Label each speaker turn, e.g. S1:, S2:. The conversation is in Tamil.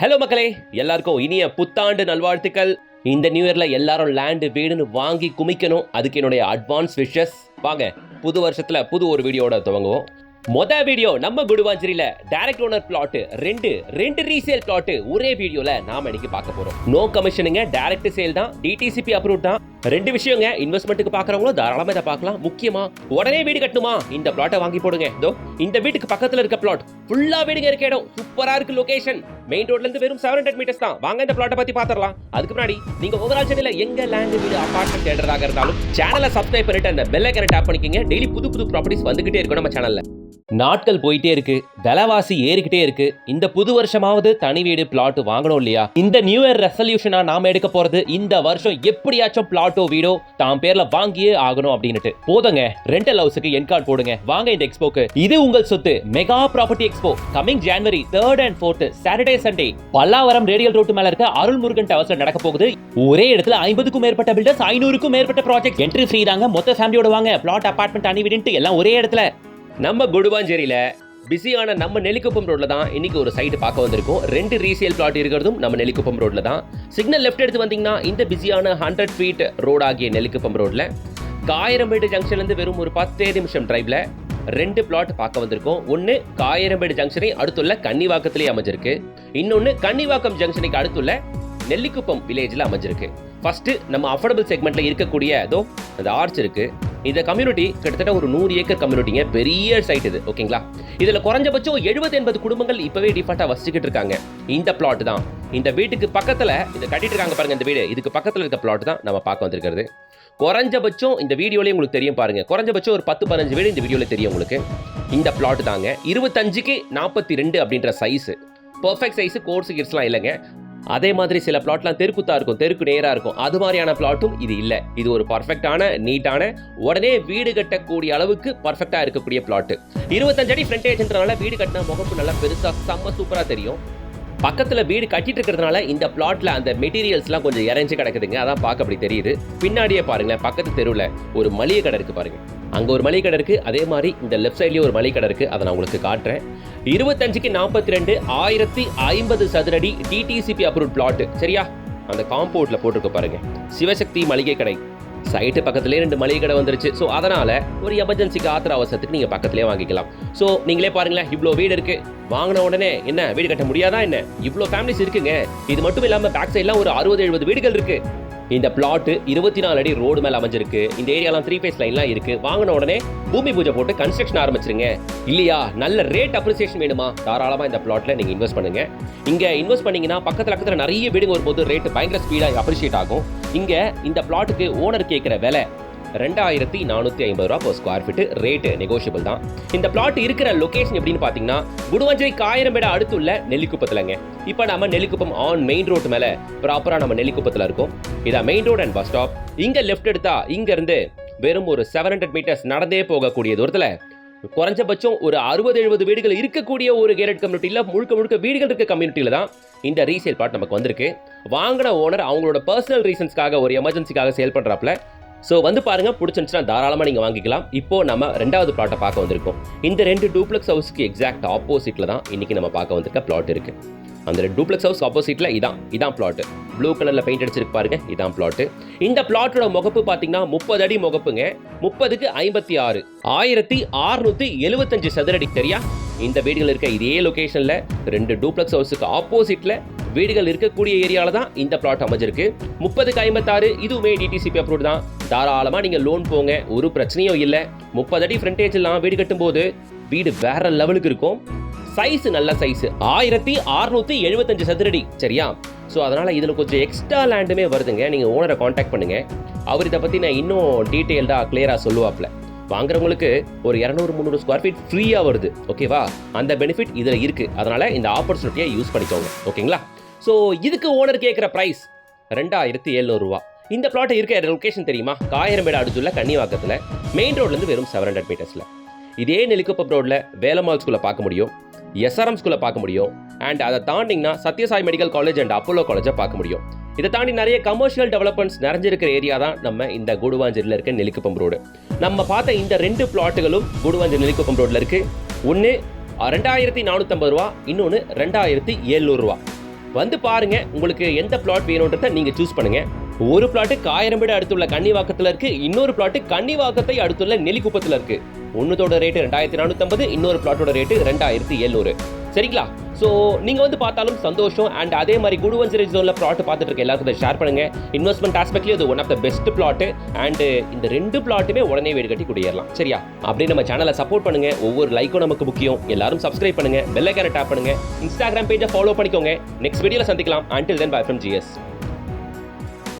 S1: ஹலோ மக்களே, எல்லாருக்கும் இனிய புத்தாண்டு நல்வாழ்த்துக்கள். இந்த நியூ இயர்ல எல்லாரும் லேண்டு வீடுன்னு வாங்கி குமிக்கணும். அதுக்கு என்னுடைய அட்வான்ஸ் விஷஸ். வாங்க புது வருஷத்துல புது ஒரு வீடியோட துவங்குவோம். வீடியோ நம்ம குடுவாஞ்சேரியில டைரக்ட் ஓனர் பிளாட் ரெண்டு ரீசேல் பிளாட் ஒரே வீடியோல நாம இன்னைக்கு பார்க்க போறோம். நோ கமிஷனுங்க, டைரக்ட் சேல் தான், டிடிசிபி அப்ரூவ் தான். ரெண்டு விஷயங்க, இன்வெஸ்ட்மெண்ட்டுக்கு பாக்குறவங்களும் தாராளமா இதை பார்க்கலாம். முக்கியமா உடனே வீடு கட்டணுமா, இந்த பிளாட்டை வாங்கி போடுங்க. இதோ இந்த வீட்டுக்கு பக்கத்துல இருக்க பிளாட் ஃபுல்லா வீடுங்க இருக்க இடம், சூப்பரா இருக்கு. லொகேஷன் மெயின் ரோட்ல இருந்து வெறும் 700 மீட்டர்ஸ் தான். வாங்க இந்த பிளாட்டை பத்தி பாத்திரலாம். அதுக்கு முன்னாடி நீங்க ஓவரால் சேனல்ல எங்க லேண்ட் வீடு அபார்ட்மெண்ட் தேடுறதாக இருந்தாலும் சேனலை சப்ஸ்கிரைப் பண்ணிட்டு அந்த பெல் ஐகானை டேப் பண்ணிக்கங்க. டெய்லி புது புது ப்ராப்பர்ட்டிஸ் வந்துகிட்டே இருக்கும் நம்ம சேனல்ல. நாட்கள் போயிட்டே இருக்கு, விலைவாசி ஏறிக்கிட்டே இருக்கு. இந்த புது வருஷமாவது தனி வீடு பிளாட் வாங்கணும் இல்லையா? இந்த நியூ இயர் ரெசல்யூஷனா நாம எடுக்க போறது, இந்த வருஷம் எப்படியாச்சும் பிளாட்டோ வீடோ தாம் பேர்ல வாங்கியே ஆகணும் அப்படின்னுட்டு. போதுங்க, ரெண்டல் ஹவுஸுக்கு என்கார்ட் போடுங்க. வாங்க இந்த எக்ஸ்போக்கு. இது உங்கள் சொத்து mega property expo coming January 3rd and 4th Saturday Sunday Pallavaram radial road மேல இருக்க அருள்முருகன் டவர்ஸ்ல நடக்க போகுது. ஒரே இடத்துல 50க்கும் மேற்பட்ட பில்டர்ஸ், 500க்கும் மேற்பட்ட ப்ராஜெக்ட். என்ட்ரி ஃப்ரீ தாங்க. மொத்த ஃபேமிலியோட வாங்க. பிளாட், அபார்ட்மெண்ட், தனி வீடுன்ட்டு எல்லாம் ஒரே இடத்துல. நம்ம குடுவாஞ்சேரியில பிஸியான நம்ம நெல்லிக்குப்பம் ரோட்ல தான் இன்னைக்கு ஒரு சைட் பார்க்க வந்திருக்கோம். ரெண்டு ரீசேல் பிளாட் இருக்கிறதும் நம்ம நெல்லிக்குப்பம் ரோட்ல தான். சிக்னல் லெஃப்ட் எடுத்து வந்தீங்கன்னா இந்த பிஸியான 100 feet ரோட் ஆகிய நெல்லிக்குப்பம் ரோட்ல காயரம்பேடு ஜங்ஷன்ல இருந்து வெறும் ஒரு 10 நிமிஷம் டிரைவ்ல ரெண்டு பிளாட் பார்க்க வந்திருக்கோம். ஒன்னு காயரம்பேடு ஜங்ஷனை அடுத்துள்ள கன்னிவாக்கத்திலே அமைஞ்சிருக்கு. இன்னொன்னு கன்னிவாக்கம் ஜங்ஷனுக்கு அடுத்துள்ள நெல்லிக்குப்பம் வில்லேஜ்ல அமைஞ்சிருக்கு. ஃபர்ஸ்ட் நம்ம அஃபோர்டபிள் செக்மெண்ட்ல இருக்கக்கூடிய அந்த ஆர்ச் இருக்கு. இந்த கம்யூனிட்டி கிட்டத்தட்ட ஒரு 100 ஏக்கர் கம்யூனிட்டிங்க, பெரிய சைட் இது. ஓகேங்களா? இதுல குறைஞ்சபட்சம் 70-80 குடும்பங்கள் இப்பவே டிஃபால்ட்டா வசிச்சுக்கிட்டு இருக்காங்க. இந்த பிளாட் தான், இந்த வீட்டுக்கு பக்கத்துல இதை கட்டிட்டு இருக்காங்க பாருங்க. இந்த வீடு இதுக்கு பக்கத்துல இருக்க பிளாட் தான் நம்ம பார்க்க வந்திருக்கிறது. குறைஞ்சபட்சம் இந்த வீடியோலயே உங்களுக்கு தெரியும் பாருங்க, குறைஞ்சபட்சம் ஒரு 10-15 வீடு இந்த வீடியோல தெரியும் உங்களுக்கு. இந்த பிளாட் தாங்க 25க்கு 42 அப்படின்ற சைஸ், பெர்ஃபெக்ட் சைஸ். கோர்ஸ் கிட்ஸ்லாம் இல்லைங்க. அதே மாதிரி சில பிளாட்லாம் தெருக்குத்தா இருக்கும், தெருக்கு நேரா இருக்கும். அது மாதிரியான பிளாட்டும் இது இல்ல. இது ஒரு பர்ஃபெக்டான, நீட்டான, உடனே வீடு கட்டக்கூடிய அளவுக்கு பர்ஃபெக்டா இருக்கக்கூடிய பிளாட். 25 அடி ஃப்ரண்டேஜ்ன்றனால வீடு கட்டின முகப்பு நல்லா பெருசா செம்ம சூப்பரா தெரியும். பக்கத்துல வீடு கட்டிட்டு இருக்கிறதுனால இந்த பிளாட்ல அந்த மெட்டீரியல்ஸ்லாம் கொஞ்சம் இறஞ்சி கிடக்குதுங்க. அதான் பார்க்க அப்படி தெரியுது. பின்னாடியே பாருங்களேன், பக்கத்து தெருவில் ஒரு மளிகை கடை இருக்கு பாருங்க. அங்க ஒரு மளிகை கடை இருக்கு. அதே மாதிரி இந்த லெஃப்ட் சைட்லயே ஒரு மளிகை கடை இருக்கு. அதை நான் உங்களுக்கு காட்டுறேன். 25க்கு 42 1050 சதுரடி டிடிசிபி அப்ரூவ் பிளாட். சரியா? அந்த காம்பவுண்ட்ல போட்டிருக்க பாருங்க, சிவசக்தி மளிகை கடை. சைட்டு பக்கத்துலேயே 2 மளிகை கடை வந்துருச்சு. ஸோ அதனால ஒரு எமர்ஜென்சிக்கு ஆத்திர அவசரத்துக்கு நீங்க பக்கத்துலேயே வாங்கிக்கலாம். ஸோ நீங்களே பாருங்களேன், இவ்வளோ வீடு இருக்கு. வாங்கின உடனே என்ன வீடு கட்ட முடியாதா என்ன? இவ்வளோ ஃபேமிலிஸ் இருக்குங்க. இது மட்டும் இல்லாமல் பேக் சைட்லாம் ஒரு 60-70 வீடுகள் இருக்கு. இந்த பிளாட் 24 அடி ரோடு மேல அமைஞ்சிருக்கு. இந்த ஏரியாலாம் 3 phase லைன்லாம் இருக்கு. வாங்கின உடனே பூமி பூஜை போட்டு கன்ஸ்ட்ரக்ஷன் ஆரம்பிச்சிருங்க. இல்லையா, நல்ல ரேட் அப்ரிசியேஷன் வேணுமா, தாராளமா இந்த பிளாட்ல நீங்க இன்வெஸ்ட் பண்ணுங்க. இங்க இன்வெஸ்ட் பண்ணீங்கன்னா பக்கத்துல நிறைய வீடுங்க வரும்போது ரேட் பயங்கர ஸ்பீடா அப்ரிஷியேட் ஆகும். இங்க இந்த பிளாட்டுக்கு ஓனர் கேட்கிற விலை 2450 ரூபா per square feet. Rate negotiable தான். இந்த பிளாட் இருக்கிற லொகேஷன் எப்படின்னு பாத்தீங்கன்னா, குடுவாஞ்சேரி காயரம்பேடு அடுத்துள்ள நெல்லிக்குப்பத்துலங்க. இப்போ நம்ம நெல்லிக்குப்பம் ஆன் மெயின் ரோட் மேல ப்ராப்பரா நம்ம நெல்லிக்குப்பத்துல இருக்கோம். இதான் main road and bus stop. இங்க லெஃப்ட் எடுத்தா இங்க இருந்து வெறும் ஒரு 700 மீட்டர்ஸ் நடந்தே போகக்கூடிய தூரத்துல குறைஞ்சபட்சம் ஒரு 60-70 வீடுகள் இருக்கக்கூடிய ஒரு கேரட் கம்யூனிட்டியில முழுக்க வீடுகள் இருக்க கம்யூனிட்டியில தான் இந்த ரீசேல் பிளாட் நமக்கு வந்திருக்கு. வாங்கின ஓனர் அவங்களோட பர்சனல் ரீசன்ஸ்க்காக ஒரு எமர்ஜென்சிக்காக சேல் பண்றாப்ல. ஸோ வந்து பாருங்க, பிடிச்சிருந்துச்சுன்னா தாராளமாக நீங்கள் வாங்கிக்கலாம். இப்போ நம்ம ரெண்டாவது பிளாட்டை பார்க்க வந்திருக்கோம். இந்த 2 டூப்ளெக்ஸ் ஹவுஸ்க்கு எக்ஸாக்ட் ஆப்போசிட்டில் தான் இன்னைக்கு நம்ம பார்க்க வந்திருக்க பிளாட் இருக்கு. அந்த 2 டூப்ளெக்ஸ் ஹவுஸ் ஆப்போசிட்டில் இதான் பிளாட். ப்ளூ கலரில் பெயிண்ட் அடிச்சிருக்கு பாருங்க, இதான் பிளாட். இந்த பிளாட்டோட முகப்பு பார்த்தீங்கன்னா 30 அடி முகப்புங்க. 30க்கு 56 1675 சதுரடி. சரியா? இந்த வீடுகள் இருக்க இதே லொகேஷன்ல 2 டூப்ளெக்ஸ் ஹவுஸுக்கு ஆப்போசிட்ல வீடுகள் இருக்கக்கூடிய ஏரியால தான் இந்த பிளாட் அமைஞ்சிருக்கு. 30க்கு 56 இதுவுமே டிடிசிபி அப்ரூவ் தான். தாராளமா நீங்க லோன் போங்க, ஒரு பிரச்சனையும் இல்லை. 30 அடி ஃப்ரண்டேஜ்லாம் வீடு கட்டும் போது வீடு வேற லெவலுக்கு இருக்கும். சைஸ் நல்ல சைஸ் 1675 சதுரடி. சரியா? ஸோ அதனால இதுல கொஞ்சம் எக்ஸ்ட்ரா லேண்டுமே வருதுங்க. நீங்க ஓனரை கான்டாக்ட் பண்ணுங்க. அவர் இதை பத்தி நான் இன்னும் டீட்டெயில்டா கிளியரா சொல்லுவாப்ல. வாங்குறவங்களுக்கு ஒரு 200-300 ஸ்கொயர் ஃபீட் ஃப்ரீயா வருது. ஓகேவா? அந்த பெனிஃபிட் இதுல இருக்கு. அதனால இந்த ஆப்பர்ச்சுனிட்டியை யூஸ் பண்ணிக்கோங்க. ஓகேங்களா? ஸோ இதுக்கு ஓனர் கேட்குற பிரைஸ் 2700 ரூபா. இந்த பிளாட் இருக்க லொகேஷன் தெரியுமா? காயரம்பேடு அடுத்துள்ள கன்னிவாக்கத்துல மெயின் ரோட்ல இருந்து வெறும் 700 மீட்டர்ஸ்ல. இதே நெல்லிக்குப்பம் ரோட்ல வேலம்மாள் ஸ்கூலை பார்க்க முடியும், எஸ்ஆர்எம் ஸ்கூலை பார்க்க முடியும். அண்ட் அதை தாண்டிங்கன்னா Sathya Sai medical college and Apollo காலேஜை பார்க்க முடியும். இதை தாண்டி நிறைய கமர்ஷியல் டெவலப்மெண்ட்ஸ் நிறைஞ்சிருக்கிற ஏரியா தான் நம்ம இந்த குடுவாஞ்சேரியில் இருக்க நெல்லிக்குப்பம் ரோடு. நம்ம பார்த்த இந்த 2 பிளாட்டுகளும் குடுவாஞ்சேரி நெல்லிக்குப்பம் ரோட்ல இருக்கு. ஒன்று 2450 ரூபா, இன்னொன்று 2700 ரூபா. வந்து பாருங்க, உங்களுக்கு எந்த பிளாட் வேணும்ன்றத நீங்க சூஸ் பண்ணுங்க. ஒரு பிளாட் காயரம்பேடு அடுத்துள்ள கன்னிவாக்கத்துல இருக்கு, இன்னொரு பிளாட் கன்னிவாக்கத்தை அடுத்துள்ள நெல்லிக்குப்பத்துல இருக்கு. ஒன்னுதோட ரேட்டு 2450, இன்னொரு பிளாட்டோட ரேட்டு 2700. சரிங்களா? ஸோ நீங்க வந்து பார்த்தாலும் சந்தோஷம். அண்ட் அதே மாதிரி குடுவன்சிரேஜ் ஜோன்ல பிளாட் பார்த்துட்டு இருக்க எல்லாருக்கும் இதை ஷேர் பண்ணுங்க. இன்வெஸ்ட்மெண்ட் ஆஸ்பெக்ட்லயும் இது one of the best flat. And இந்த 2 பிளாட்டுமே உடனே வீடு கட்டி குடியேறலாம். சரியா? அப்படியே நம்ம சேனலை சப்போர்ட் பண்ணுங்க. ஒவ்வொரு லைக்கும் நமக்கு முக்கியம். எல்லாரும் சப்ஸ்கிரைப் பண்ணுங்க, பெல் ஐகானை டாப் பண்ணுங்க, இன்ஸ்டாகிராம் பேஜை ஃபாலோ பண்ணிக்கோங்க. நெக்ஸ்ட் வீடியோல சந்திக்கலாம். Until then, bye from GS.